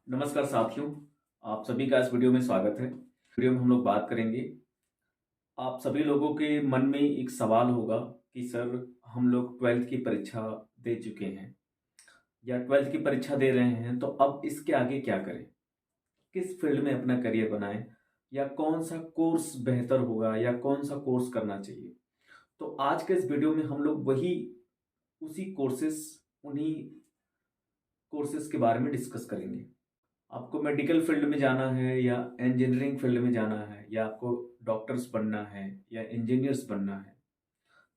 नमस्कार साथियों, आप सभी का इस वीडियो में स्वागत है। वीडियो में हम लोग बात करेंगे, आप सभी लोगों के मन में एक सवाल होगा कि सर हम लोग 12th की परीक्षा दे चुके हैं या 12th की परीक्षा दे रहे हैं, तो अब इसके आगे क्या करें? किस फील्ड में अपना करियर बनाएं या कौन सा कोर्स बेहतर होगा या कौन सा कोर्स करना चाहिए? तो आज के इस वीडियो में हम लोग उसी उन्हीं कोर्सेस के बारे में डिस्कस करेंगे। आपको मेडिकल फील्ड में जाना है या इंजीनियरिंग फील्ड में जाना है या आपको डॉक्टर्स बनना है या इंजीनियर्स बनना है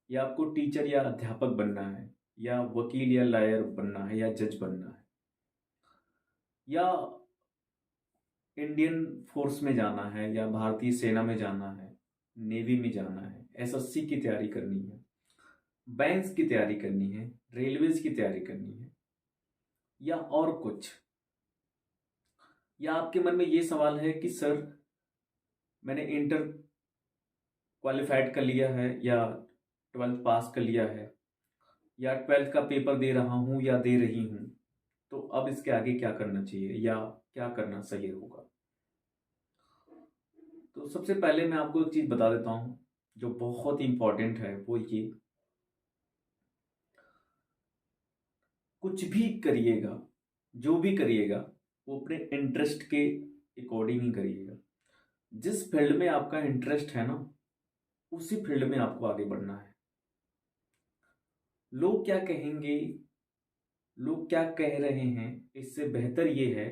या आपको टीचर या अध्यापक बनना है या वकील या लॉयर बनना है या जज बनना है या इंडियन फोर्स में जाना है या भारतीय सेना में जाना है, नेवी में जाना है, एसएससी की तैयारी करनी है, बैंक्स की तैयारी करनी है, रेलवेज की तैयारी करनी है या और कुछ, या आपके मन में ये सवाल है कि सर मैंने इंटर क्वालिफाइड कर लिया है या 12th पास कर लिया है या 12th का पेपर दे रहा हूँ या दे रही हूँ, तो अब इसके आगे क्या करना चाहिए या क्या करना सही होगा? तो सबसे पहले मैं आपको एक चीज बता देता हूँ जो बहुत इंपॉर्टेंट है, वो ये, कुछ भी करिएगा, जो भी करिएगा वो अपने इंटरेस्ट के अकॉर्डिंग ही करिएगा। जिस फील्ड में आपका इंटरेस्ट है ना, उसी फील्ड में आपको आगे बढ़ना है। लोग क्या कहेंगे, लोग क्या कह रहे हैं, इससे बेहतर ये है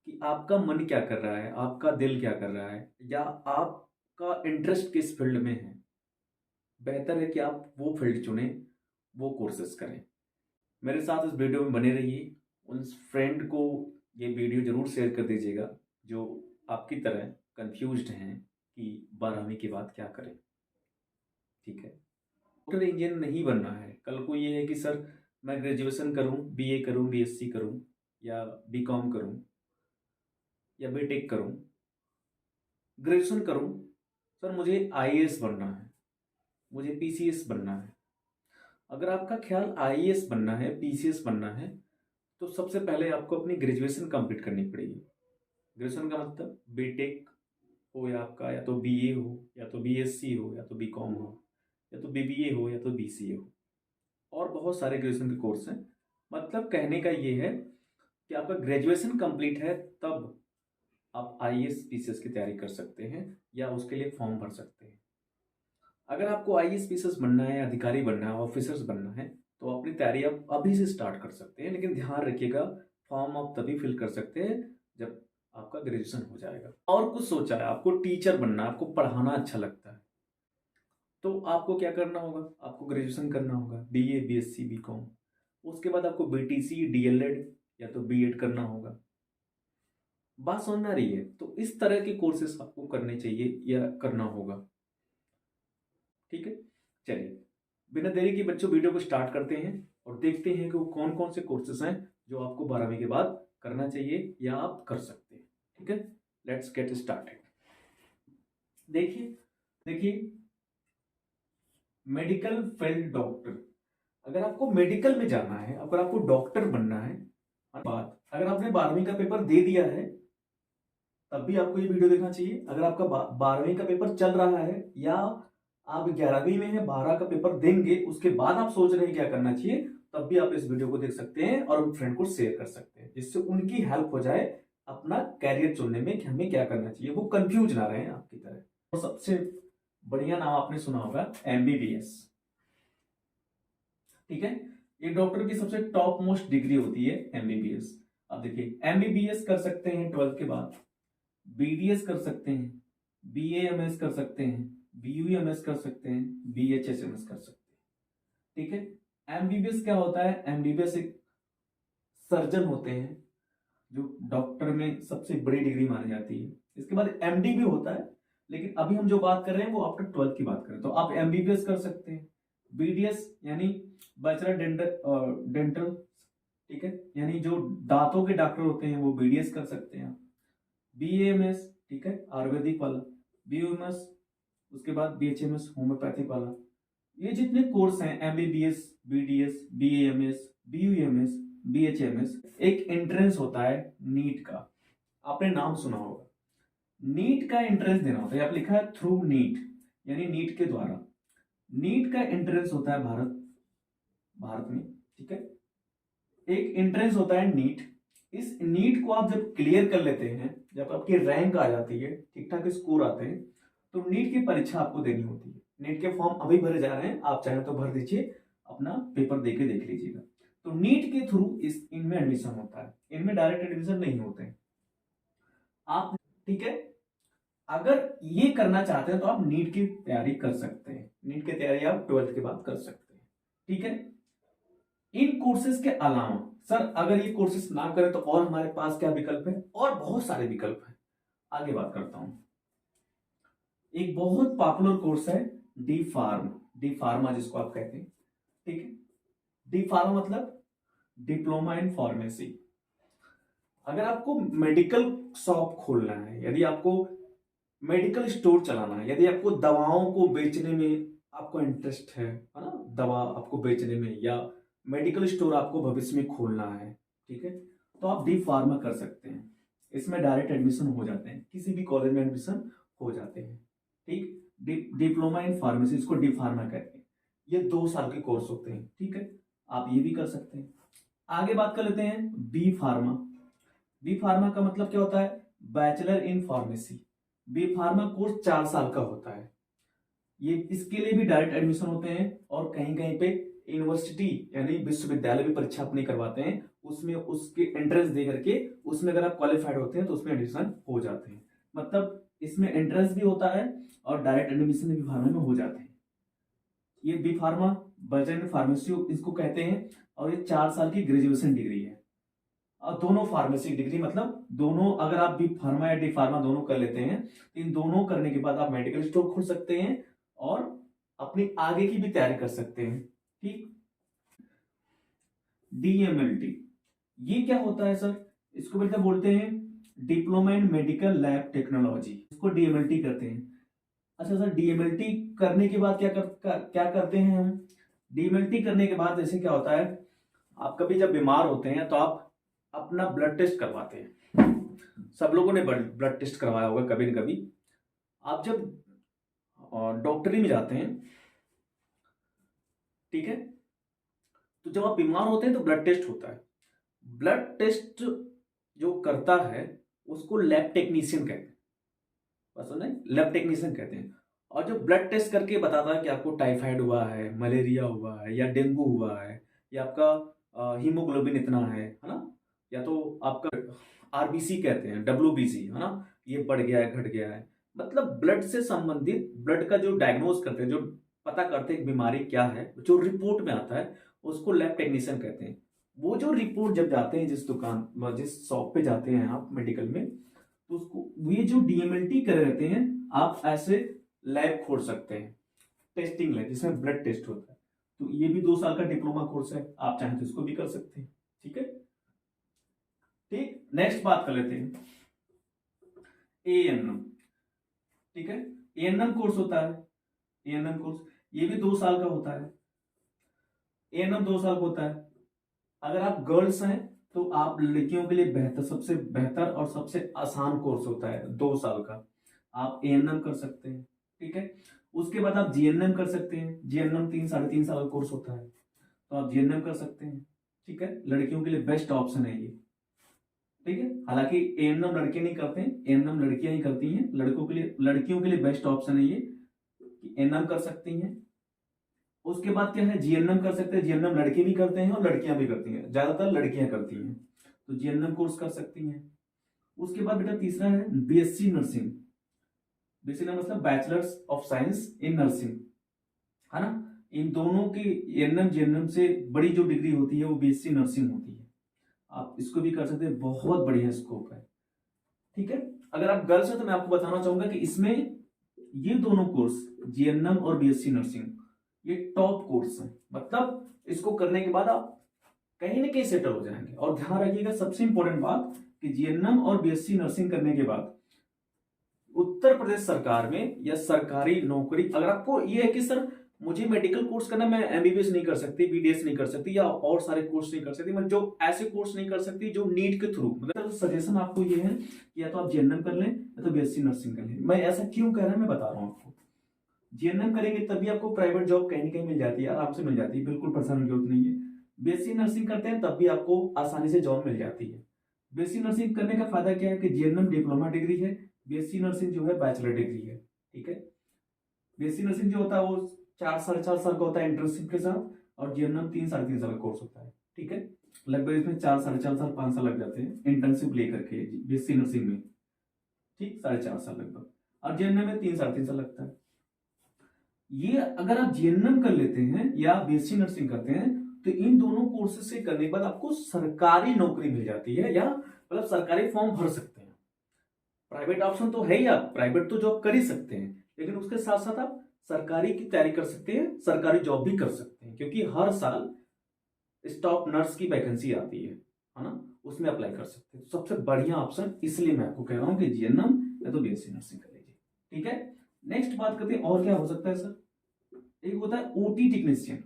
कि आपका मन क्या कर रहा है, आपका दिल क्या कर रहा है या आपका इंटरेस्ट किस फील्ड में है। बेहतर है कि आप वो फील्ड चुने, वो कोर्सेस करें। मेरे साथ इस वीडियो में बने रहिए। उन फ्रेंड को ये वीडियो जरूर शेयर कर दीजिएगा जो आपकी तरह कंफ्यूज्ड हैं कि 12वीं के बाद क्या करें। ठीक है, डॉक्टर इंजीनियर नहीं बनना है। कल को ये है कि सर मैं ग्रेजुएशन करूं, बीए करूं, बीएससी करूं या बीकॉम करूं या बीटेक करूं, ग्रेजुएशन करूं, सर मुझे आईएएस बनना है, मुझे पीसीएस बनना है। अगर आपका ख्याल आईएएस बनना है, पीसीएस बनना है, तो सबसे पहले आपको अपनी ग्रेजुएशन कंप्लीट करनी पड़ेगी। ग्रेजुएशन का मतलब बीटेक हो या आपका, या तो बीए हो या तो बीएससी हो या तो बीकॉम हो या तो बीबीए हो या तो बीसीए हो, और बहुत सारे ग्रेजुएशन के कोर्स हैं। मतलब कहने का ये है कि आपका ग्रेजुएशन कंप्लीट है तब आप आईएएस पीसीएस की तैयारी कर सकते हैं या उसके लिए फॉर्म भर सकते हैं। अगर आपको आईएएस पीसीएस बनना है, अधिकारी बनना है, ऑफिसर्स बनना है, तो अपनी तैयारी आप अभी से स्टार्ट कर सकते हैं। लेकिन ध्यान रखिएगा, फॉर्म आप तभी फिल कर सकते हैं जब आपका ग्रेजुएशन हो जाएगा। और कुछ सोचा है, आपको टीचर बनना है, आपको पढ़ाना अच्छा लगता है, तो आपको क्या करना होगा? आपको ग्रेजुएशन करना होगा, बीए, बीएससी, बीकॉम। उसके बाद आपको बीटीसी, डीएलएड या तो बीएड करना होगा। बात समझ में आ रही है? तो इस तरह के कोर्सेस आपको करने चाहिए या करना होगा। ठीक है, चलिए बिना देरी के बच्चों वीडियो को स्टार्ट करते हैं और देखते हैं कि वो कौन कौन से कोर्सेस हैं जो आपको 12वीं के बाद करना चाहिए या आप कर सकते हैं। ठीक है, लेट्स गेट स्टार्टेड। देखिए देखिए, मेडिकल फील्ड डॉक्टर, अगर आपको मेडिकल में जाना है, अगर आपको डॉक्टर बनना है, बात अगर आपने 12वीं का पेपर दे दिया है तब भी आपको ये वीडियो देखना चाहिए। अगर आपका 12वीं का पेपर चल रहा है या आप 11वीं में है, 12 का पेपर देंगे, उसके बाद आप सोच रहे हैं क्या करना चाहिए, तब भी आप इस वीडियो को देख सकते हैं और उन फ्रेंड को शेयर कर सकते हैं, जिससे उनकी हेल्प हो जाए अपना कैरियर चुनने में कि हमें क्या करना चाहिए, वो कंफ्यूज ना रहे आपकी तरह। और सबसे बढ़िया नाम आपने सुना होगा, एमबीबीएस। ठीक है, एक डॉक्टर की सबसे टॉप मोस्ट डिग्री होती है एमबीबीएस। अब देखिए, एमबीबीएस कर सकते हैं 12th के बाद, बीडीएस कर सकते हैं, बीएएमएस कर सकते हैं, बीयूएमएस कर सकते हैं, बीएचएसएमएस कर सकते हैं। ठीक है, एमबीबीएस क्या होता है? एमबीबीएस एक सर्जन होते हैं जो डॉक्टर में सबसे बड़ी डिग्री मानी जाती है। इसके बाद एमडी भी होता है, लेकिन अभी हम जो बात कर रहे हैं वो आफ्टर 12th की बात करें, तो आप एमबीबीएस कर सकते हैं। बीडीएस यानी बैचलर डेंटल, ठीक है, यानी जो दांतों के डॉक्टर होते हैं वो बीडीएस कर सकते हैं। बीएमएस, ठीक है, आयुर्वेदिक वाला, बीयूएमएस, उसके बाद बीएचएमएस होम्योपैथिक वाला। ये जितने कोर्स हैं, MBBS, BDS, BAMS, BUMS, BHMS, एक एंट्रेंस होता है नीट का, आपने नाम सुना होगा। नीट का एंट्रेंस देना होता है, यहाँ लिखा है थ्रू नीट, यानी नीट के द्वारा। नीट का एंट्रेंस होता है भारत में, ठीक है, एक एंट्रेंस होता है नीट। इस नीट को आप जब क्लियर कर लेते हैं, जब आपकी रैंक आ जाती है, ठीक ठाक स्कोर आते हैं, तो नीट की परीक्षा आपको देनी होती है। नीट के फॉर्म अभी भरे जा रहे हैं, आप चाहें तो भर दीजिए, अपना पेपर देके देख लीजिएगा। तो नीट के थ्रू इनमें एडमिशन होता है, इनमें डायरेक्ट एडमिशन नहीं होते हैं आप, ठीक है। अगर ये करना चाहते हैं तो आप नीट की तैयारी कर सकते हैं, नीट की तैयारी आप 12th के बाद कर सकते हैं, ठीक है। इन कोर्सेज के अलावा सर अगर ये कोर्सेज ना करें तो और हमारे पास क्या विकल्प है, और बहुत सारे विकल्प हैं, आगे बात करता हूं। एक बहुत पॉपुलर कोर्स है डी फार्मा जिसको आप कहते हैं, ठीक है। डी फार्मा मतलब डिप्लोमा इन फार्मेसी। अगर आपको मेडिकल शॉप खोलना है, यदि आपको मेडिकल स्टोर चलाना है, यदि आपको दवाओं को बेचने में आपको इंटरेस्ट है ना, दवा आपको बेचने में, या मेडिकल स्टोर आपको भविष्य में खोलना है, ठीक है, तो आप डी फार्मा कर सकते हैं। इसमें डायरेक्ट एडमिशन हो जाते हैं, किसी भी कॉलेज में एडमिशन हो जाते हैं, ठीक। डिप्लोमा इन फार्मेसी, इसको डी फार्मा कहते हैं। ये 2 साल के कोर्स होते हैं, ठीक है, आप ये भी कर सकते हैं। आगे बात कर लेते हैं बी फार्मा। बी फार्मा का मतलब क्या होता है, bachelor in pharmacy. B pharma course 4 साल का होता है। ये इसके लिए भी डायरेक्ट एडमिशन होते हैं, और कहीं कहीं पे यूनिवर्सिटी यानी विश्वविद्यालय भी परीक्षा अपनी करवाते हैं, उसमें उसके एंट्रेंस दे करके उसमें अगर आप क्वालिफाइड होते हैं तो उसमें एडमिशन हो जाते हैं। मतलब इसमें एंट्रेंस भी होता है और डायरेक्ट एडमिशन भी फार्मा में हो जाते हैं। ये B pharma bachelor in pharmacy इसको कहते हैं, और ये 4 साल की ग्रेजुएशन डिग्री है। और दोनों फार्मेसी डिग्री मतलब दोनों, अगर आप बी फार्मा या डी फार्मा दोनों कर लेते हैं, इन दोनों करने के बाद आप मेडिकल स्टोर खोल सकते हैं और अपनी आगे की भी तैयारी कर सकते हैं, ठीक। DMLT ये क्या होता है सर, इसको बेटा बोलते हैं diploma in medical lab technology, इसको DMLT करते हैं। अच्छा सर, DMLT करने के बाद क्या करते हैं हम? DMLT करने के बाद जैसे क्या होता है, आप कभी जब बीमार होते हैं तो आप अपना ब्लड टेस्ट करवाते हैं। सब लोगों ने ब्लड टेस्ट करवाया होगा कभी न कभी। आप जब डॉक्टरी में जाते हैं, ठीक है, तो जब आप बीमार होते हैं तो ब्लड टेस्ट होता है। ब्लड टेस्ट जो करता है उसको लैब टेक्नीशियन कहते हैं, बस नहीं, लैब टेक्नीशियन कहते हैं। और जो ब्लड टेस्ट करके बताता है कि आपको टाइफाइड हुआ है, मलेरिया हुआ है, या डेंगू हुआ है, या आपका हीमोग्लोबिन इतना है ना, या तो आपका RBC कहते हैं, WBC है ना, ये बढ़ गया है, घट गया है, मतलब ब्लड से संबंधित, ब्लड का जो डायग्नोज करते हैं, जो पता करते हैं बीमारी क्या है, जो रिपोर्ट में आता है उसको लैब टेक्नीशियन कहते हैं। वो जो रिपोर्ट जब जाते हैं जिस शॉप पे जाते हैं आप मेडिकल में, तो उसको ये जो DMLT कर रहते हैं, आप ऐसे लैब खोल सकते हैं, टेस्टिंग लैब जिसमें ब्लड टेस्ट होता है। तो ये भी 2 साल का डिप्लोमा कोर्स है, आप चाहें तो इसको भी कर सकते हैं, ठीक है, ठीक। नेक्स्ट बात कर लेते हैं ANM, ठीक है। ANM कोर्स होता है, ANM कोर्स ये भी 2 साल का होता है। ANM 2 साल का होता है। अगर आप गर्ल्स हैं तो आप लड़कियों के लिए सबसे बेहतर और सबसे आसान कोर्स होता है 2 साल का, आप ANM कर सकते हैं, ठीक है। उसके बाद आप GNM कर सकते हैं। GNM 3-3.5 साल का कोर्स होता है, तो आप GNM कर सकते हैं, ठीक है। लड़कियों के लिए बेस्ट ऑप्शन है ये, ठीक है। हालांकि ANM लड़के नहीं करते हैं, ANM लड़कियां ही करती हैं। लड़कियों के लिए बेस्ट ऑप्शन है ये, ANM कर सकती हैं। उसके बाद क्या है, GNM कर सकते हैं। GNM लड़के भी करते हैं और लड़कियां भी करती हैं, ज्यादातर लड़कियां करती हैं, तो GNM कोर्स कर सकती हैं। उसके बाद बेटा तीसरा है BSc नर्सिंग। BSc मतलब bachelors of science in nursing, है ना। इन दोनों की ANM GNM से बड़ी जो डिग्री होती है वो BSc नर्सिंग होती है, आप इसको भी कर सकते हैं, बहुत बढ़िया स्कोप है, ठीक है। अगर आप गर्ल्स हैं तो मैं आपको बताना चाहूंगा कि इसमें ये दोनों कोर्स GNM और BSc नर्सिंग ये टॉप कोर्स है, मतलब इसको करने के बाद आप कहीं ना कहीं सेटल हो जाएंगे। और ध्यान रखिएगा सबसे इंपॉर्टेंट बात कि GNM और BSc नर्सिंग करने के बाद उत्तर प्रदेश सरकार में या सरकारी नौकरी, अगर आपको ये है कि सर मुझे मेडिकल कोर्स करना, मैं एमबीबीएस नहीं कर सकती, बीडीएस नहीं कर सकती, या और सारे कोर्स नहीं कर सकती, मैं जो ऐसे कोर्स नहीं कर सकती जो नीट के थ्रू, मतलब सजेशन आपको ये है कि या तो आप जीएनएम कर लें या तो बीएससी नर्सिंग कर लें। मैं ऐसा क्यों कह रहा हूं मैं बता रहा हूँ आपको। जीएनएम करेंगे तभी आपको प्राइवेट जॉब कहीं ना कहीं मिल जाती है, आराम से मिल जाती है, बिल्कुल परेशान की जरूरत नहीं है। बीएससी नर्सिंग करते हैं तब भी आपको आसानी से जॉब मिल जाती है। बीएससी नर्सिंग करने का फायदा क्या है कि जीएनएम डिप्लोमा डिग्री है, बीएससी नर्सिंग जो है बैचलर डिग्री है। ठीक है, बीएससी नर्सिंग जो होता है वो 4 साढ़े 4 साल का होता है इंटर्नशिप के साथ, और जीएनएम 3 साढ़े 3 साल का कोर्स होता है। ठीक है, लगभग इसमें 4 साढ़े 4 साल 5 साल लग जाते हैं इंटर्नशिप लेकर के बीएससी नर्सिंग में। ठीक, 4.5 साल लगभग, और जीएनएम में 3 साढ़े 3 साल लगता है। ये अगर आप जीएनएम कर लेते हैं या बीएससी नर्सिंग करते हैं तो इन दोनों कोर्सेज से करने के बाद आपको सरकारी नौकरी मिल जाती है, या मतलब सरकारी फॉर्म भर सकते हैं। प्राइवेट ऑप्शन तो है ही, आप प्राइवेट तो जॉब कर ही सकते हैं, लेकिन उसके साथ साथ आप सरकारी की तैयारी कर सकते हैं, सरकारी जॉब भी कर सकते हैं, क्योंकि हर साल स्टाफ नर्स की वैकेंसी आती है ना, उसमें अप्लाई कर सकते हैं। सबसे बढ़िया ऑप्शन इसलिए मैं आपको कह रहा हूं कि जीएनएम या तो बीएससी नर्सिंग कर लीजिए। ठीक है, नेक्स्ट बात करते हैं और क्या हो सकता है सर। एक होता है ओटी टेक्नीशियन,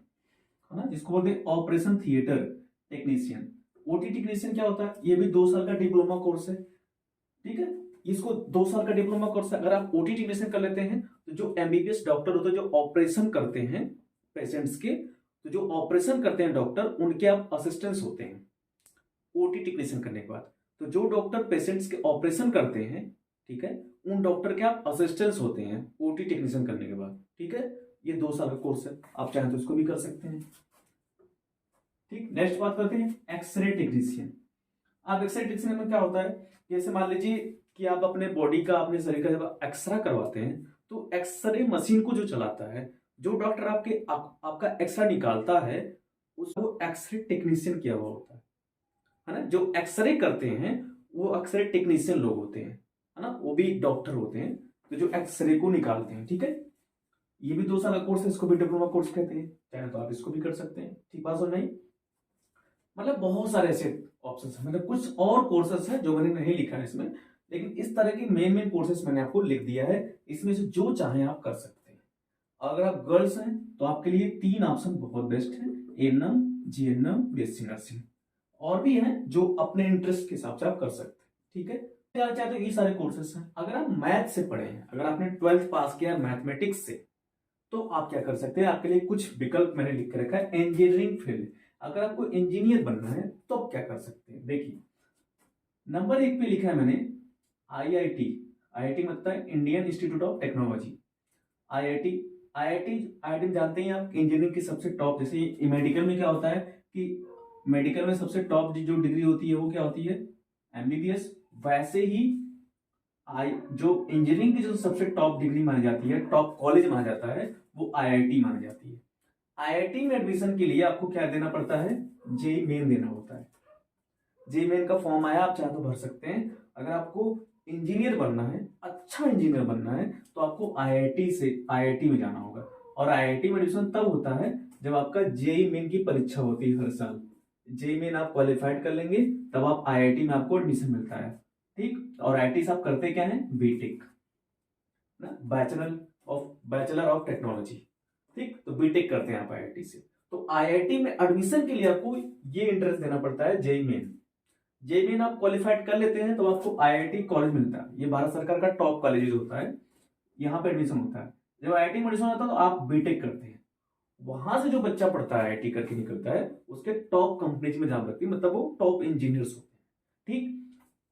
है ना, जिसको बोलते हैं operation theatre technician. OT technician क्या होता है, ये भी 2 साल का डिप्लोमा कोर्स है। ठीक है, इसको 2 साल का डिप्लोमा कोर्स है। अगर आप ओटी टेक्नीशियन कर लेते हैं तो जो एमबीबीएस डॉक्टर होते हैं जो ऑपरेशन करते हैं पेशेंट्स के, तो जो ऑपरेशन करते हैं डॉक्टर, उनके आप असिस्टेंट्स होते हैं ओटी टेक्नीशियन करने के बाद। तो जो डॉक्टर पेशेंट्स के ऑपरेशन करते हैं, ठीक है, उन डॉक्टर के आप असिस्टेंट्स होते हैं ओटी टेक्नीशियन करने के बाद। ठीक है, ये 2 साल का कोर्स है, आप चाहें तो इसको भी कर सकते हैं। ठीक, नेक्स्ट बात करते हैं एक्सरे टेक्नीशियन। आप एक्सरे टेक्नीशियन में क्या होता है, जैसे मान लीजिए कि आप अपने बॉडी का, अपने शरीर का जब एक्सरे करवाते हैं तो एक्सरे मशीन को जो चलाता है, जो डॉक्टर आपका एक्सरे निकालता है, उसको एक्सरे टेक्नीशियन किया हुआ होता है ना। जो एक्सरे करते हैं वो एक्सरे टेक्नीशियन लोग होते हैं, है ना, वो भी डॉक्टर होते हैं, तो जो एक्सरे को निकालते हैं। ठीक है, ये भी 2 साल का कोर्स है, इसको भी डिप्लोमा कोर्स कहते हैं, चाहे तो आप इसको भी कर सकते हैं। ठीक बात, और नहीं मतलब बहुत सारे ऐसे ऑप्शन है, मतलब कुछ और कोर्सेस है जो मैंने नहीं लिखा है इसमें, लेकिन इस तरह के मेन कोर्सेस मैंने आपको लिख दिया है, इसमें से जो चाहे आप कर सकते हैं। अगर आप गर्ल्स हैं तो आपके लिए 3 ऑप्शन बहुत बेस्ट है, एएनएम, जीएनएम, बीएससी नर्सिंग, और भी हैं जो अपने इंटरेस्ट के हिसाब से आप कर सकते हैं। ठीक है, चाहे तो ये सारे कोर्सेस हैं। अगर आप मैथ से पढ़े हैं, अगर आपने 12th पास किया मैथमेटिक्स से, तो आप क्या कर सकते हैं, आपके लिए कुछ विकल्प मैंने लिख के रखा है। इंजीनियरिंग फील्ड, अगर आपको इंजीनियर बनना है तो आप क्या कर सकते हैं, देखिए नंबर 1 पे लिखा है मैंने आईआईटी। आईआईटी मतलब है Indian institute of technology. IIT IIT जानते हैं आप, इंजीनियरिंग की सबसे टॉप, जैसे मेडिकल में क्या होता है कि मेडिकल में सबसे टॉप जो डिग्री होती है वो क्या होती है, एमबीबीएस। वैसे ही जो इंजीनियरिंग की जो सबसे टॉप डिग्री मानी जाती है, टॉप कॉलेज माना जाता है, वो आईआईटी मानी जाती है। आईआईटी में एडमिशन के लिए आपको क्या देना पड़ता है, जेईई मेन देना होता है। जेईई मेन का फॉर्म आया, आप चाहे तो भर सकते हैं। अगर आपको इंजीनियर बनना है, अच्छा इंजीनियर बनना है, तो आपको आईआईटी में जाना होगा। और आईआईटी में एडमिशन तब होता है जब आपका जेईई मेन की परीक्षा होती है हर साल। जेईई मेन आप क्वालिफाइड कर लेंगे तब आप आईआईटी में आपको एडमिशन मिलता है। ठीक, और आईआईटी से आप करते क्या है, बीटेक ना, बैचलर ऑफ टेक्नोलॉजी। ठीक, तो बीटेक करते हैं आप आईआईटी से। तो आईआईटी में एडमिशन के लिए आपको ये इंटरेस्ट देना पड़ता है जेईई मेन। जेईई मेन आप क्वालिफाइड कर लेते हैं तो आपको आईआईटी कॉलेज मिलता है। ये भारत सरकार का टॉप कॉलेज होता है, यहाँ पे एडमिशन होता है। जब आईआईटी में एडमिशन होता है तो आप बीटेक करते हैं। वहां से जो बच्चा पढ़ता है आईआईटी करके निकलता है, उसके टॉप कंपनीज में जॉब लगती है, मतलब वो टॉप इंजीनियर्स होते हैं। ठीक,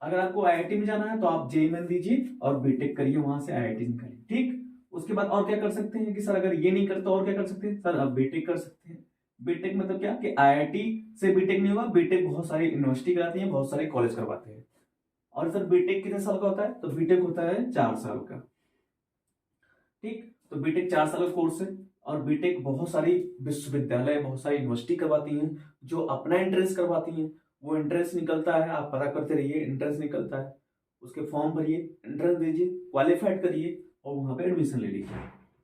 अगर आपको आईआईटी में जाना है तो आप जेईई मेन दीजिए और बीटेक करिए, वहां से आईआईटी निकालिए। ठीक, उसके बाद और क्या कर सकते हैं कि सर अगर ये नहीं करते और क्या कर सकते हैं, सर आप बीटेक कर सकते हैं। बीटेक मतलब क्या कि आईआईटी से बीटेक नहीं होगा, बीटेक बहुत सारी यूनिवर्सिटी कराती है, बहुत सारे कॉलेज करवाते हैं। और सर बीटेक कितने साल का होता है, तो बीटेक होता है 4 साल का। ठीक, तो बीटेक 4 साल का कोर्स है, और बीटेक बहुत सारी विश्वविद्यालय, बहुत सारी यूनिवर्सिटी करवाती हैं जो अपना एंट्रेंस करवाती हैं। वो एंट्रेंस निकलता है, आप पता करते रहिए, एंट्रेंस निकलता है, उसके फॉर्म भरिए, एंट्रेंस दीजिए, क्वालिफाइड करिए और वहां पे एडमिशन ले लीजिए,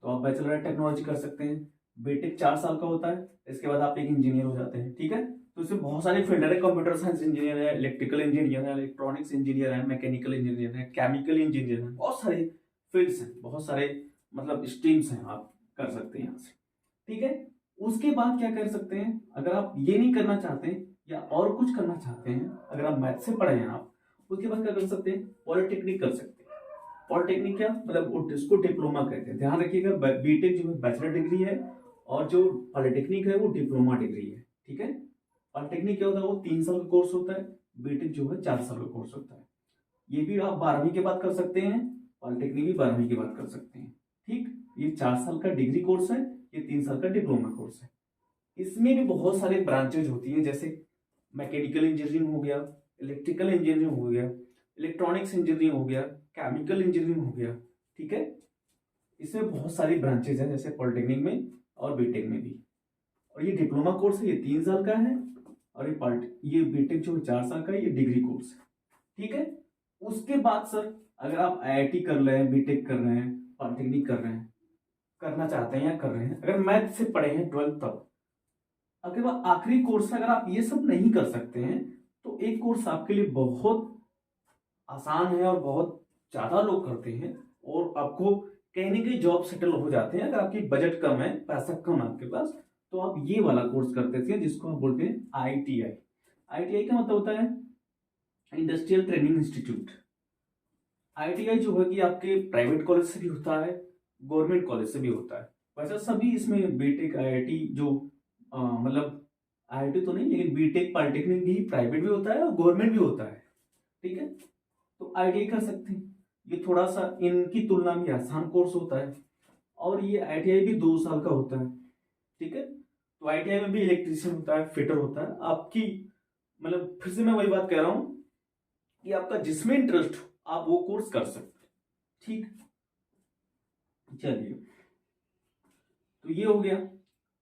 तो आप बैचलर ऑफ टेक्नोलॉजी कर सकते हैं। बीटेक 4 साल का होता है, इसके बाद आप एक इंजीनियर हो जाते हैं। ठीक है, तो इसमें बहुत सारे फील्ड है, कंप्यूटर साइंस इंजीनियर है, इलेक्ट्रिकल इंजीनियर है, इलेक्ट्रॉनिक्स इंजीनियर है, मैकेनिकल इंजीनियर है, केमिकल इंजीनियर है, बहुत सारे फील्ड्स हैं, बहुत सारे मतलब स्ट्रीम्स हैं, आप कर सकते हैं यहाँ से। ठीक है। उसके बाद क्या कर सकते हैं, अगर आप ये नहीं करना चाहते हैं या और कुछ करना चाहते हैं, अगर आप मैथ से पढ़े हैं आप, उसके बाद क्या कर सकते हैं, पॉलिटेक्निक कर सकते हैं। पॉलिटेक्निक क्या मतलब, उसको डिप्लोमा कहते हैं। ध्यान रखिएगा, बीटेक जो है बैचलर डिग्री है और जो पॉलिटेक्निक है वो डिप्लोमा डिग्री है। ठीक है। पॉलिटेक्निक क्या होता है, वो 3 साल का कोर्स होता है। बीटेक जो है 4 साल का कोर्स होता है। ये भी आप 12वीं के बाद कर सकते हैं, पॉलिटेक्निक भी 12वीं के बाद कर सकते हैं। ठीक। ये 4 साल का डिग्री कोर्स है, ये 3 साल का डिप्लोमा कोर्स है। इसमें भी बहुत सारे ब्रांचेज होती हैं, जैसे मैकेनिकल इंजीनियरिंग हो गया, इलेक्ट्रिकल इंजीनियरिंग हो गया, इलेक्ट्रॉनिक्स इंजीनियरिंग हो गया, केमिकल इंजीनियरिंग हो गया। ठीक है। इसमें बहुत सारी ब्रांचेज हैं, जैसे पॉलिटेक्निक में और बीटेक में भी। और ये डिप्लोमा कोर्स है, ये 3 साल का है। और ये बीटेक जो 4 साल का है, ये डिग्री कोर्स है। ठीक है। उसके बाद सर, अगर आप आईआईटी कर रहे हैं, बीटेक कर रहे हैं, पॉलिटेक्निक कर रहे हैं, करना चाहते हैं या कर रहे हैं, अगर मैथ से पढ़े हैं 12th तक, अगर वो आखिरी कोर्स है, अगर आप ये सब नहीं कर सकते हैं तो एक कोर्स आपके लिए बहुत आसान है और बहुत ज्यादा लोग करते हैं और आपको कहीं ना कहीं जॉब सेटल हो जाते हैं। अगर आपकी बजट कम है, पैसा कम है आपके पास, तो आप ये वाला कोर्स करते थे जिसको आप बोलते हैं आईटीआई। आईटीआई का मतलब होता है इंडस्ट्रियल ट्रेनिंग इंस्टीट्यूट। आईटीआई जो है कि आपके प्राइवेट कॉलेज से भी होता है, गवर्नमेंट कॉलेज से भी होता है। वैसे सभी इसमें बीटेक आईआईटी जो मतलब आईआईटी तो नहीं, लेकिन बीटेक पॉलिटेक्निक भी प्राइवेट भी होता है और गवर्नमेंट भी होता है। ठीक है। तो आईटीआई कर सकते हैं। ये थोड़ा सा इनकी तुलना में आसान कोर्स होता है और ये आईटीआई भी 2 साल का होता है। ठीक है। तो आईटीआई में भी इलेक्ट्रीशियन होता है, फिटर होता है। आपकी मतलब फिर से मैं वही बात कह रहा हूं कि आपका जिसमें इंटरेस्ट हो आप वो कोर्स कर सकते हैं। ठीक। चलिए, तो ये हो गया,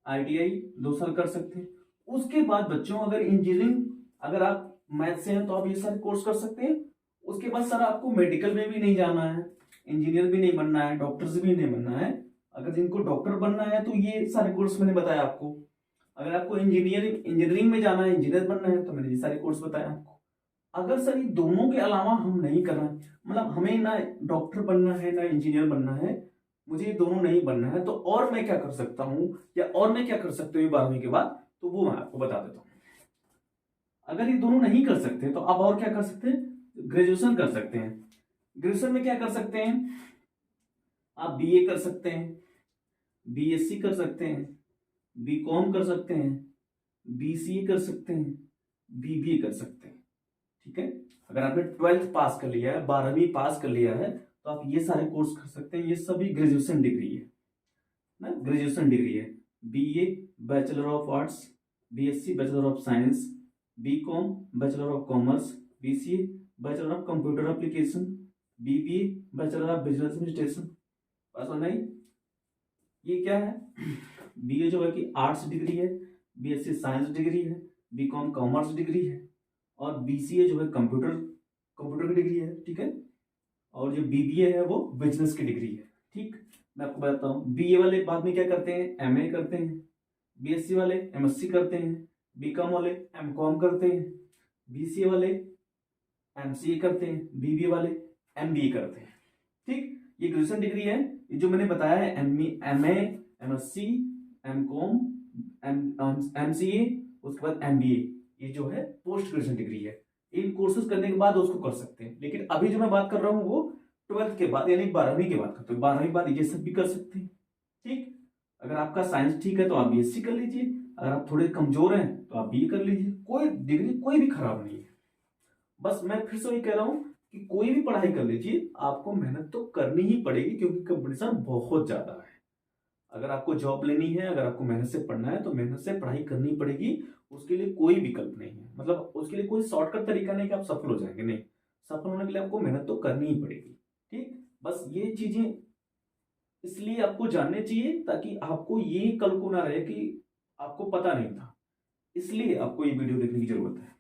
आईटीआई 2 साल कर सकते हैं। उसके बाद बच्चों, अगर इंजीनियरिंग, अगर आप मैथ से हैं तो आप ये सारे कोर्स कर सकते हैं। उसके बाद सर आपको मेडिकल में भी नहीं जाना है, इंजीनियर भी नहीं बनना है, डॉक्टर भी नहीं बनना है। अगर जिनको डॉक्टर बनना है तो ये सारे कोर्स मैंने बताया आपको। अगर आपको इंजीनियरिंग में जाना है, इंजीनियर बनना है, तो मैंने ये सारे कोर्स बताया आपको। अगर सर ये दोनों के अलावा हम नहीं करना, मतलब हमें ना डॉक्टर बनना है ना इंजीनियर बनना है, मुझे ये दोनों नहीं बनना है, तो और मैं क्या कर सकता हूं या और मैं क्या कर सकता हूँ 12वीं के बाद, तो वो मैं आपको बता देता हूँ। अगर ये दोनों नहीं कर सकते तो आप और क्या कर सकते हैं, ग्रेजुएशन कर सकते हैं। ग्रेजुएशन में क्या कर सकते हैं, आप बीए कर सकते हैं, बीएससी कर सकते हैं, बीकॉम कर सकते हैं, बीसीए कर सकते हैं, बीबीए कर सकते हैं। ठीक है। अगर आपने 12th पास कर लिया है, 12वीं पास कर लिया है, तो आप ये सारे कोर्स कर सकते हैं। ये सभी ग्रेजुएशन डिग्री है ना, ग्रेजुएशन डिग्री है। BA bachelor of arts, BSc bachelor of science, BCom bachelor of commerce, BCA bachelor of computer application, BBA bachelor of business administration. Pass होना ही, ये क्या है, बीए जो है कि आर्ट्स डिग्री है, बीएससी साइंस डिग्री है, बीकॉम कॉमर्स डिग्री है, और बीसीए जो है कंप्यूटर की डिग्री है। ठीक है। और जो बीबीए है वो बिजनेस की डिग्री है। ठीक। मैं आपको बताता हूँ, बीए वाले बाद में क्या करते हैं, एमए करते हैं, बीएससी वाले एमएससी करते हैं, बीकॉम वाले एमकॉम करते हैं, बीसीए वाले एमसीए करते हैं, बीबीए वाले एमबीए करते हैं। ठीक। ये ग्रेजुएशन डिग्री है। ये जो मैंने बताया है, एमए, एमएससी, एमकॉम, एमसीए, उसके बाद एमबीए, ये जो है पोस्ट ग्रेजुएशन डिग्री है। इन कोर्सेज करने के बाद उसको कर सकते हैं। लेकिन अभी जो मैं बात कर रहा हूँ वो 12th के बाद यानी 12वीं के बाद करते हैं। 12वीं के बाद ये सब भी कर सकते हैं। ठीक। अगर आपका साइंस ठीक है तो आप बीएससी कर लीजिए, अगर आप थोड़े कमजोर हैं तो आप बीए कर लीजिए। कोई डिग्री कोई भी खराब नहीं है। बस मैं फिर से वही कह रहा हूँ कि कोई भी पढ़ाई कर लीजिए, आपको मेहनत तो करनी ही पड़ेगी क्योंकि कंपटीशन बहुत ज्यादा है। अगर आपको जॉब लेनी है, अगर आपको मेहनत से पढ़ना है तो मेहनत से पढ़ाई करनी पड़ेगी। उसके लिए कोई विकल्प नहीं है, मतलब उसके लिए कोई शॉर्टकट तरीका नहीं कि आप सफल हो जाएंगे। नहीं, सफल होने के लिए आपको मेहनत तो करनी ही पड़ेगी। ठीक। बस ये चीजें इसलिए आपको जानने चाहिए ताकि आपको ये कल को ना रहे कि आपको पता नहीं था, इसलिए आपको ये वीडियो देखने की जरूरत है।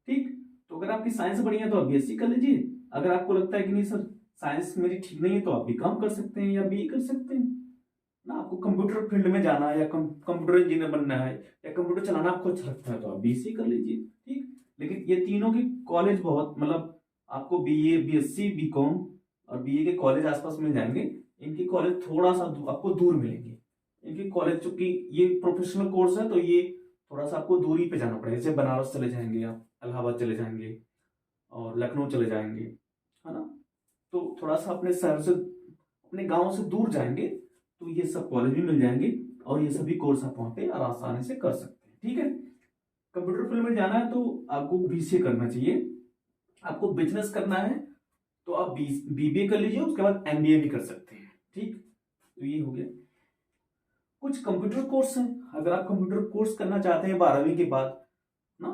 ठीक। तो अगर आपकी साइंस बढ़िया है तो आप बीएससी कर लीजिए। अगर आपको लगता है कि नहीं सर साइंस मेरी ठीक नहीं है, तो आप बीकॉम कर सकते हैं या बीए कर सकते हैं ना। आपको कंप्यूटर फील्ड में जाना है या कंप्यूटर इंजीनियर बनना है या कंप्यूटर चलाना आपको अच्छा लगता है तो आप बीसीए कर लीजिए। ठीक। लेकिन ये तीनों की कॉलेज बहुत, मतलब आपको बीए, बीएससी, बीकॉम और बीए के कॉलेज आसपास मिल जाएंगे। इनके कॉलेज थोड़ा सा आपको दूर मिलेंगे। इनकी कॉलेज, चूंकि ये प्रोफेशनल कोर्स है तो ये थोड़ा सा आपको दूरी पे जाना पड़ेगा। जैसे बनारस चले जाएंगे आप, इलाहाबाद चले जाएंगे और लखनऊ चले जाएंगे, है ना, तो थोड़ा सा अपने शहर से, अपने गांव से दूर जाएंगे तो ये सब कॉलेज भी मिल जाएंगे और ये सभी कोर्स आप वहाँ पे आसानी से कर सकते हैं। ठीक है, कंप्यूटर फील्ड में जाना है तो आपको बीसीए करना चाहिए। आपको बिजनेस करना है तो आप बीबीए कर लीजिए, उसके बाद एमबीए भी कर सकते हैं। ठीक, तो ये हो गया। कुछ कंप्यूटर कोर्स हैं, अगर आप कंप्यूटर कोर्स करना चाहते हैं 12वीं के बाद ना,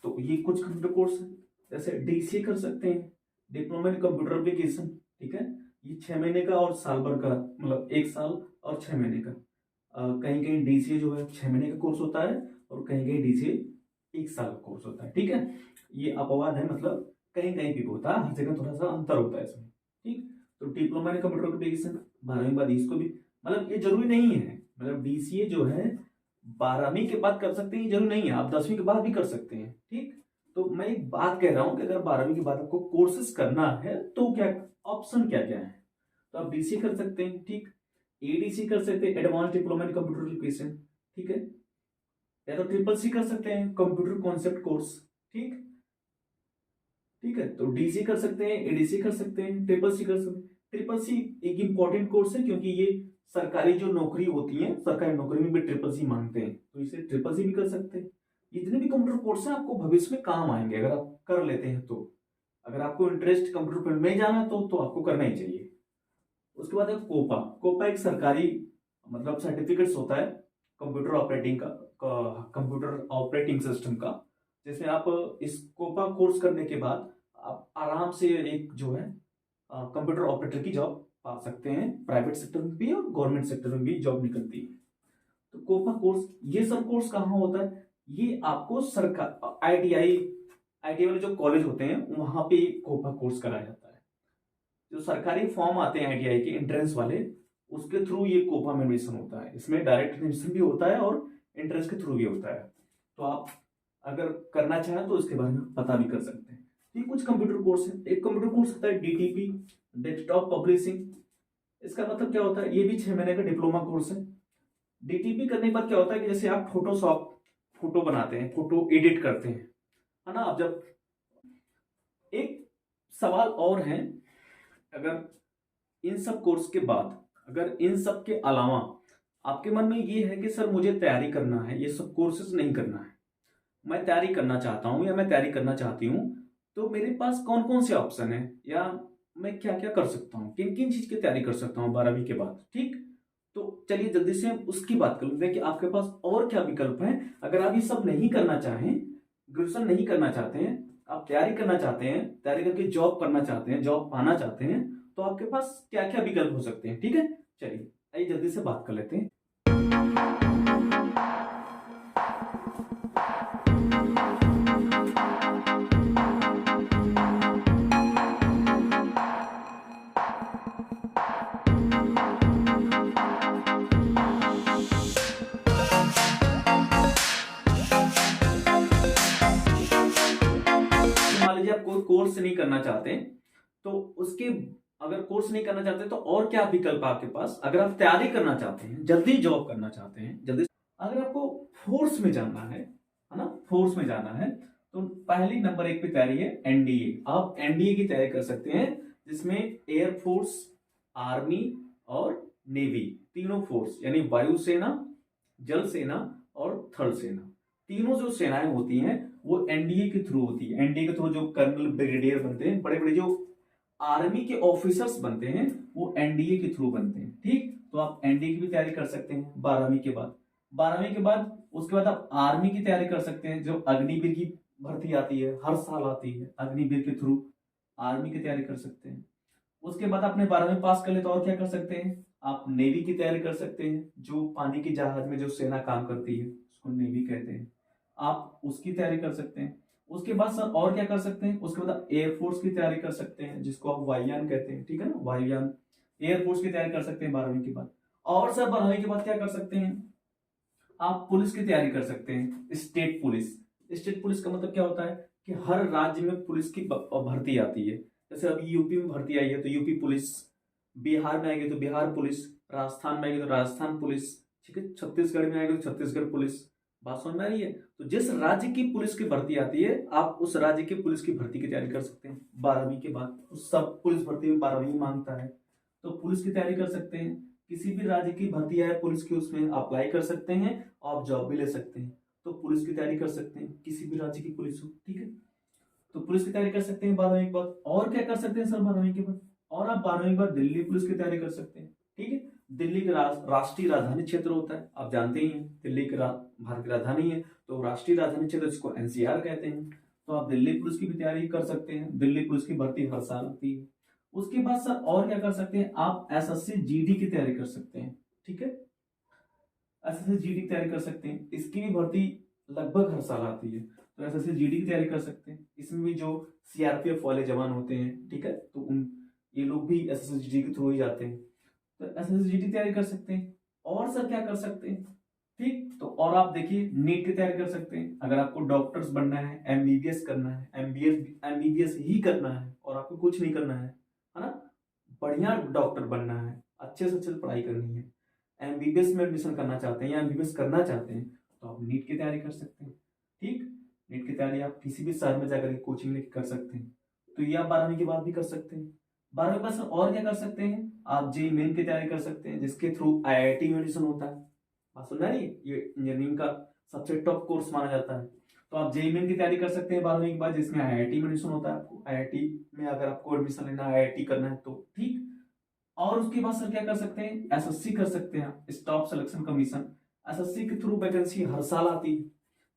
तो ये कुछ कंप्यूटर कोर्स हैं। जैसे डीसीए कर सकते हैं, डिप्लोमा इन कंप्यूटर एप्लीकेशन। ठीक है, ये 6 महीने का और साल भर का, मतलब 1 साल और 6 महीने का। कहीं कहीं डीसीए जो है 6 महीने का कोर्स होता है और कहीं कहीं डीसीए 1 साल का कोर्स होता है। ठीक है, ये अपवाद है, मतलब कहीं कहीं भी होता है, हर जगह थोड़ा सा अंतर होता है इसमें। ठीक, तो डिप्लोमा इन कंप्यूटर एप्लीकेशन 12वीं बाद इसको भी, मतलब ये जरूरी नहीं है, मतलब डीसीए जो है 12वीं के बाद कर सकते हैं, जरूरी नहीं है, आप 10वीं के बाद भी कर सकते हैं। ठीक, तो मैं एक बात कह रहा हूं कि अगर 12वीं के बाद आपको कोर्सेज करना है तो क्या ऑप्शन क्या क्या है, तो आप डीसी कर सकते हैं। ठीक, एडीसी कर सकते हैं, advance diploma in computer application. ठीक है, या तो ट्रिपल सी कर सकते हैं, कंप्यूटर कॉन्सेप्ट कोर्स। ठीक, ठीक है, तो डीसी कर सकते हैं, एडीसी कर सकते हैं, ट्रिपल सी कर सकते हैं। ट्रिपल सी एक इंपॉर्टेंट कोर्स है क्योंकि ये सरकारी जो नौकरी होती है, सरकारी नौकरी में भी ट्रिपल सी मांगते हैं, तो इसे ट्रिपल सी भी कर सकते हैं। जितने भी कंप्यूटर कोर्स हैं आपको भविष्य में काम आएंगे अगर आप कर लेते हैं तो। अगर आपको इंटरेस्ट कंप्यूटर फील्ड में जाना है तो आपको करना ही चाहिए। उसके बाद है कोपा। कोपा एक सरकारी, मतलब सर्टिफिकेट्स होता है कंप्यूटर ऑपरेटिंग का, कंप्यूटर ऑपरेटिंग सिस्टम का, जिसमें आप इस कोपा कोर्स करने के बाद आप आराम से एक जो है कंप्यूटर ऑपरेटर की जॉब पा सकते हैं। प्राइवेट सेक्टर में भी और गवर्नमेंट सेक्टर में भी जॉब निकलती है। तो कोपा कोर्स, ये सब कोर्स कहाँ होता है, ये आपको सरकार आईटीआई वाले जो कॉलेज होते हैं वहां पे कोपा कोर्स कराया जाता है। जो सरकारी फॉर्म आते हैं आईटीआई के एंट्रेंस वाले, उसके थ्रू ये कोपा में एडमिशन होता है। इसमें डायरेक्ट एडमिशन भी होता है और एंट्रेंस के थ्रू भी होता है। तो आप अगर करना चाहें तो इसके बारे में पता भी कर सकते हैं। ये कुछ कंप्यूटर कोर्स है। एक कंप्यूटर कोर्स होता है डीटीपी, डेस्कटॉप पब्लिशिंग। इसका मतलब क्या होता है, ये भी 6 महीने का डिप्लोमा कोर्स है। डीटीपी करने के बाद क्या होता है कि जैसे आप फोटोशॉप, फोटो बनाते हैं, फोटो एडिट करते हैं, है ना, आप जब, एक सवाल और है, अगर इन सब कोर्स के बाद, अगर इन सब के अलावा आपके मन में ये है कि सर मुझे तैयारी करना है, ये सब कोर्सेज नहीं करना है, मैं तैयारी करना चाहता हूं या मैं तैयारी करना चाहती हूं, तो मेरे पास कौन कौन से ऑप्शन है, या मैं क्या क्या कर सकता हूँ, किन किन चीज की तैयारी कर सकता हूँ 12वीं के बाद। ठीक, तो चलिए जल्दी से हम उसकी बात कर लेते हैं कि आपके पास और क्या विकल्प हैं। अगर आप ये सब नहीं करना चाहें, ग्रेजुएशन नहीं करना चाहते हैं, आप तैयारी करना चाहते हैं, तैयारी करके जॉब करना चाहते हैं, जॉब पाना चाहते हैं, तो आपके पास क्या क्या विकल्प हो सकते हैं। ठीक है, चलिए आइए जल्दी से बात कर लेते हैं। मान लीजिए आप कोई कोर्स नहीं करना चाहते, तो उसके, अगर कोर्स नहीं करना चाहते तो और क्या विकल्प आपके पास, अगर आप तैयारी करना चाहते हैं, जल्दी जॉब करना चाहते हैं, जल्दी, अगर आपको फोर्स में जाना है ना, फोर्स में जाना है, तो पहली नंबर 1 पे तैयारी है एनडीए। आप एनडीए की तैयारी कर सकते हैं, जिसमें एयरफोर्स, आर्मी और नेवी, तीनों फोर्स, यानी वायुसेना, जल सेना और थल सेना, तीनों जो सेनाएं होती हैं वो एनडीए के थ्रू होती है। एनडीए के थ्रू जो कर्नल, ब्रिगेडियर बनते हैं, बड़े बड़े जो आर्मी के ऑफिसर्स बनते हैं, वो एनडीए के थ्रू बनते हैं। ठीक, तो आप एनडीए की भी तैयारी कर सकते हैं 12वीं के बाद। 12वीं के बाद उसके बाद आप आर्मी की तैयारी कर सकते हैं, जो अग्निवीर की भर्ती आती है, हर साल आती है, अग्निवीर के थ्रू आर्मी की तैयारी कर सकते हैं। उसके बाद आपने 12वीं पास कर ले तो और क्या कर सकते हैं, आप नेवी की तैयारी कर सकते हैं, जो पानी के जहाज में जो सेना काम करती है उसको नेवी कहते हैं, आप उसकी तैयारी कर सकते हैं। उसके बाद सर और क्या कर सकते हैं, उसके बाद एयरफोर्स की तैयारी कर सकते हैं, जिसको आप वायुयान कहते हैं। ठीक है ना, वायुयान, एयरफोर्स की तैयारी कर सकते हैं 12वीं के बाद। और सर 12वीं के बाद क्या कर सकते हैं, आप पुलिस की तैयारी कर सकते हैं, स्टेट पुलिस। स्टेट पुलिस का मतलब क्या होता है कि हर राज्य में पुलिस की भर्ती आती है। जैसे अभी यूपी में भर्ती आई है तो यूपी पुलिस, बिहार में आएगी तो बिहार पुलिस, राजस्थान में आएगी तो राजस्थान पुलिस, ठीक है, छत्तीसगढ़ में आएगा तो छत्तीसगढ़ पुलिस। बात समझ में आ रही है? तो जिस राज्य की पुलिस की भर्ती आती है, आप उस राज्य की पुलिस की भर्ती की तैयारी कर सकते हैं 12वीं के बाद। सब पुलिस भर्ती में 12वीं मांगता है, तो पुलिस की तैयारी कर सकते हैं। किसी भी राज्य की भर्ती आए पुलिस की, उसमें अप्लाई कर सकते हैं और आप जॉब भी ले सकते हैं। तो पुलिस की तैयारी कर सकते हैं, किसी भी राज्य की पुलिस हो, ठीक है। तो पुलिस की तैयारी कर सकते हैं 12वीं के बाद। और क्या कर सकते हैं सर 12वीं के बाद? और आप 12वीं के बाद दिल्ली पुलिस की तैयारी कर सकते हैं, ठीक है। दिल्ली का राष्ट्रीय राजधानी क्षेत्र होता है, आप जानते ही हैं, दिल्ली की भारत की राजधानी है, तो राष्ट्रीय राजधानी क्षेत्र जिसको एनसीआर कहते हैं। तो आप दिल्ली पुलिस की भी तैयारी कर सकते हैं, दिल्ली पुलिस की भर्ती हर साल आती है। उसके बाद सर और क्या कर सकते हैं, आप एसएससी जीडी की तैयारी कर सकते हैं, ठीक है। एसएससी जीडी की तैयारी कर सकते हैं, इसकी भी भर्ती लगभग हर साल आती है। तो एसएससी जीडी की तैयारी कर सकते हैं, इसमें भी जो सीआरपीएफ वाले जवान होते हैं, ठीक है, तो उन ये लोग भी एसएससी जीडी के थ्रू ही जाते हैं। तो एसएससी जीडी की तैयारी कर सकते हैं। और सर क्या कर सकते हैं, ठीक, तो और आप देखिए नीट की तैयारी कर सकते हैं। अगर आपको डॉक्टर्स बनना है, एमबीबीएस करना है, एमबीबीएस ही करना है और आपको कुछ नहीं करना है ना, बढ़िया डॉक्टर बनना है, अच्छे से अच्छे पढ़ाई करनी है, एमबीबीएस में एडमिशन करना चाहते हैं या एमबीबीएस करना चाहते हैं, तो आप नीट की तैयारी कर सकते हैं, ठीक। नीट की तैयारी आप किसी भी शहर में जाकर कोचिंग लेकर कर सकते हैं। तो ये आप 12वीं के बाद भी कर सकते हैं। 12वीं के बाद सर और क्या कर सकते हैं, आप जेईई मेन की तैयारी कर सकते हैं, जिसके थ्रू आईआईटी में एडमिशन होता है। बात सुन रही है, ये इंजीनियरिंग का सबसे टॉप कोर्स माना जाता है। तो आप जेईई मेन की तैयारी कर सकते हैं 12वीं के बाद, जिसमें आईआईटी में एडमिशन होता है। आपको आईआईटी में अगर आपको एडमिशन लेना है, आईआईटी करना है तो ठीक। और उसके बाद सर क्या कर सकते हैं, एसएससी कर सकते हैं, स्टाफ सिलेक्शन कमीशन। एसएससी के थ्रू वैकेंसी हर साल आती है,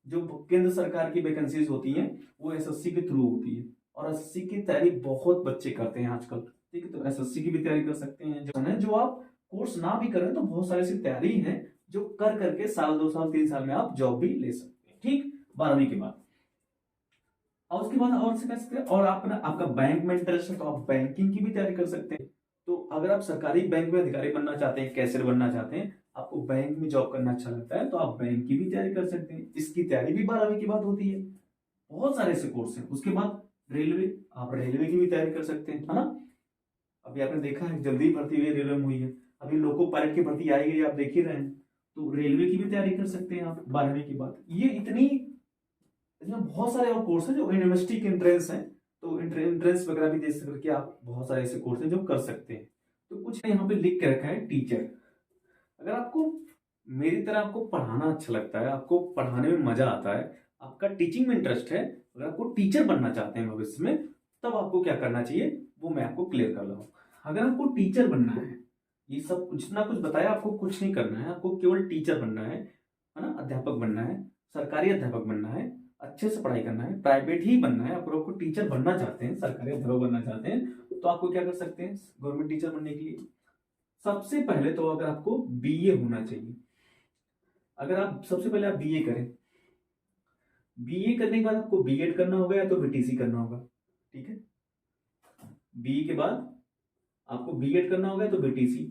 जो केंद्र सरकार की वैकेंसीज होती हैं वो एसएससी के थ्रू होती है, और एसएससी की तैयारी बहुत बच्चे करते हैं आजकल, ठीक है। तो एसएससी की भी तैयारी कर सकते हैं। जो आप कोर्स ना भी करें तो बहुत सारी ऐसी तैयारी है जो कर करके साल 2 साल 3 साल में आप जॉब भी ले सकते हैं, ठीक, 12वीं के बाद। और उसके बाद और से कर सकते हैं, और आप ना आपका बैंक में इंटरेस्ट है तो आप बैंकिंग की भी तैयारी कर सकते हैं। तो अगर आप सरकारी बैंक में अधिकारी बनना चाहते हैं, कैशियर बनना चाहते हैं, आपको बैंक में जॉब करना अच्छा लगता है, तो आप बैंक की भी तैयारी कर सकते हैं। इसकी तैयारी भी 12वीं के बाद होती है। बहुत सारे ऐसे कोर्स हैं। उसके बाद रेलवे, आप रेलवे की भी तैयारी कर सकते हैं, है ना। अभी आपने देखा है जल्दी भर्ती हुई रेलवे में हुई है, अभी लोको पायलट की भर्ती आई गई, आप देख ही रहे हैं। तो रेलवे की भी तैयारी कर सकते हैं आप 12वीं के बाद। ये इतनी, इसमें बहुत सारे और कोर्स हैं जो यूनिवर्सिटी के एंट्रेंस हैं, तो एंट्रेंस वगैरह भी दे करके आप बहुत सारे ऐसे कोर्स हैं जो कर सकते हैं। तो कुछ यहाँ पे लिख के रखा है टीचर। अगर आपको मेरी तरह आपको पढ़ाना अच्छा लगता है, आपको पढ़ाने में मजा आता है, आपका टीचिंग में इंटरेस्ट है, अगर आपको टीचर बनना चाहते हैं भविष्य में, तब आपको क्या करना चाहिए वो मैं आपको क्लियर कर रहा हूँ। अगर आपको टीचर बनना है, ये सब जितना कुछ बताया आपको कुछ नहीं करना है, आपको केवल टीचर बनना है ना, अध्यापक बनना है, सरकारी अध्यापक बनना है, अच्छे से पढ़ाई करना है, प्राइवेट ही बनना है। अगर आपको टीचर बनना चाहते हैं, सरकारी अध्यापक बनना चाहते हैं, तो आपको क्या कर सकते हैं गवर्नमेंट टीचर बनने के लिए? सबसे पहले तो अगर आपको बीए होना चाहिए। अगर आप सबसे पहले आप बीए करें, बीए करने के बाद आपको बीएड करना होगा या तो बीटीसी करना होगा, ठीक है। बीए के बाद आपको बीएड करना होगा तो बीटीसी।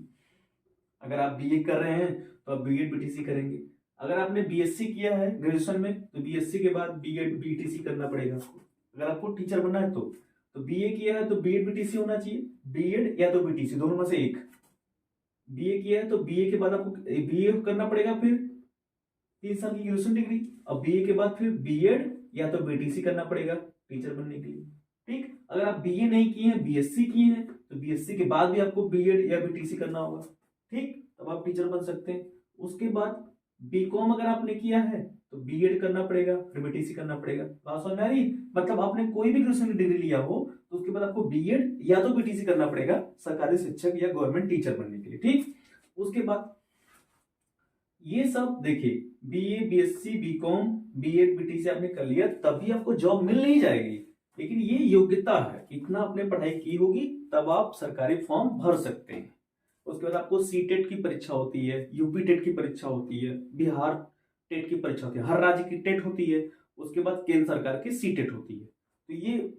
अगर आप बीए कर रहे हैं तो आप बीएड बीटीसी करेंगे। अगर आपने बीएससी किया है ग्रेजुएशन में तो बीएससी के बाद बीएड बीटीसी करना पड़ेगा आपको। अगर आपको टीचर बनना है तो बीए किया है तो बीएड बीटीसी होना चाहिए, बीएड या तो बीटीसी दोनों में से एक। बीए किया है तो बीए के बाद आपको बीए करना पड़ेगा, फिर 3 साल की ग्रेजुएशन डिग्री, और बीए के बाद फिर बीएड या तो बीटीसी करना पड़ेगा टीचर बनने के लिए, ठीक। अगर आप बीए नहीं किए हैं, बीएससी किए हैं, तो बीएससी के बाद भी आपको बीएड या बीटीसी करना होगा, ठीक, तब आप टीचर बन सकते हैं। उसके बाद बीकॉम अगर आपने किया है तो बीएड करना पड़ेगा, फिर बीटीसी करना पड़ेगा। बात समझ में आ रही? मतलब आपने कोई भी ग्रेजुएशन की डिग्री लिया हो तो उसके बाद आपको बीएड या तो बीटीसी करना पड़ेगा सरकारी शिक्षक या गवर्नमेंट टीचर बनने के लिए, ठीक। उसके बाद ये सब देखिए, BA, BSc, BCom, BEd, BTC आपने कर लिया, तभी आपको जॉब मिल नहीं जाएगी, लेकिन ये योग्यता है, इतना आपने पढ़ाई की होगी तब आप सरकारी फॉर्म भर सकते हैं। उसके बाद आपको सीटेट की परीक्षा होती है, यूपी टेट की परीक्षा होती है, बिहार टेट की परीक्षा होती है, हर राज्य की टेट होती है। उसके बाद केंद्र सरकार की सीटेट होती है। तो ये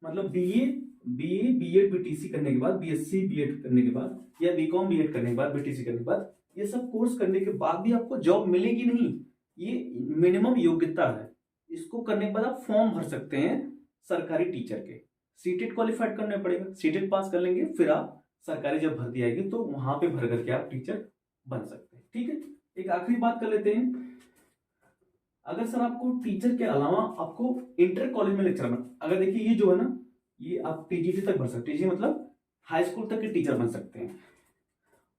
मतलब बीए, बीएड, बीटीसी करने के बाद, बीएससी, बीएड करने के बाद, या बीकॉम, बीएड करने के बाद, बीटीसी करने के बाद, ये सब कोर्स करने के बाद भी आपको जॉब मिलेगी नहीं। ये मिनिमम योग्यता है। इसको करने के बाद आप फॉर्म भर सकते हैं सरकारी टीचर के। सीटेट क्वालिफाइड करना पड़ेगा, सीटेट पास कर लेंगे, फिर आप सरकारी जब भर्ती आएगी तो वहां पे भर करके आप टीचर बन सकते हैं, ठीक है। एक आखिरी बात कर लेते हैं। अगर सर आपको टीचर के अलावा आपको इंटर कॉलेज में लेक्चर बन, अगर देखिए ये जो है ना, ये आप टीजीटी तक भर सकते हैं, टीजी मतलब हाई स्कूल तक के टीचर बन सकते हैं।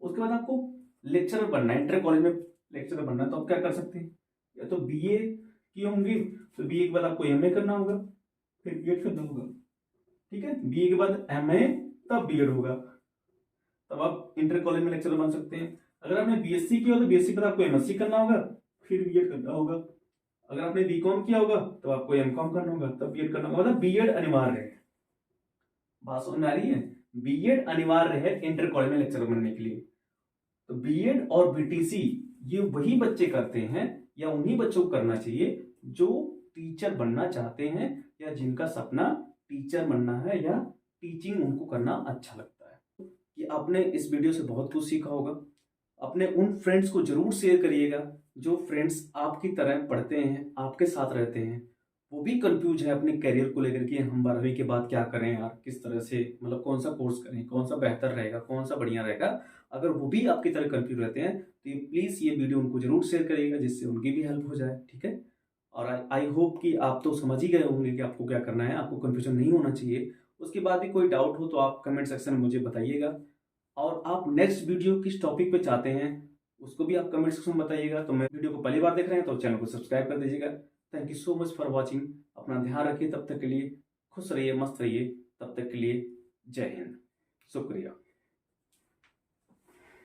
उसके बाद आपको लेक्चरर बनना है, इंटर कॉलेज में लेक्चरर बनना है, तो आप क्या कर सकते हैं, या तो बीए किए होंगे तो बीए के बाद आपको एमए करना होगा, फिर बीएड करना होगा, ठीक है। बीए के बाद एमए, तब बीएड होगा, तब आप इंटर कॉलेज में लेक्चरर बन सकते हैं। अगर आपने बीएससी किया तो बीएससी के बाद आपको एमएससी करना होगा, फिर बीएड करना होगा। अगर आपने बीकॉम किया होगा तो आपको एमकॉम करना होगा, तब बीएड करना होगा। मतलब बीएड अनिवार्य है। बात समझ में आ रही है? बीएड अनिवार्य है इंटर कॉलेज में लेक्चरर बनने के लिए। तो बीएड और बीटीसी ये वही बच्चे करते हैं, या उन्हीं बच्चों को करना चाहिए जो टीचर बनना चाहते हैं, या जिनका सपना टीचर बनना है, या टीचिंग उनको करना अच्छा लगता है। कि आपने इस वीडियो से बहुत कुछ सीखा होगा। अपने उन फ्रेंड्स को जरूर शेयर करिएगा जो फ्रेंड्स आपकी तरह पढ़ते हैं, आपके साथ रहते हैं, वो भी कंफ्यूज है अपने करियर को लेकर कि हम 12वीं के बाद क्या करें यार, किस तरह से, मतलब कौन सा कोर्स करें, कौन सा बेहतर रहेगा, कौन सा बढ़िया रहेगा। अगर वो भी आपकी तरह कंफ्यूज रहते हैं तो ये प्लीज़ ये वीडियो उनको जरूर शेयर करिएगा, जिससे उनकी भी हेल्प हो जाए, ठीक है। और आई होप कि आप तो समझ ही गए होंगे कि आपको क्या करना है, आपको कंफ्यूजन नहीं होना चाहिए। उसके बाद भी कोई डाउट हो तो आप कमेंट सेक्शन में मुझे बताइएगा। और आप नेक्स्ट वीडियो किस टॉपिक पे चाहते हैं उसको भी आप कमेंट सेक्शन में बताइएगा। तो मैं वीडियो को पहली बार देख रहे हैं तो चैनल को सब्सक्राइब कर दीजिएगा। Thank you so much for watching. अपना ध्यान रखिए, तब तक के लिए खुश रहिए, मस्त रहिए, तब तक के लिए जय हिंद, शुक्रिया।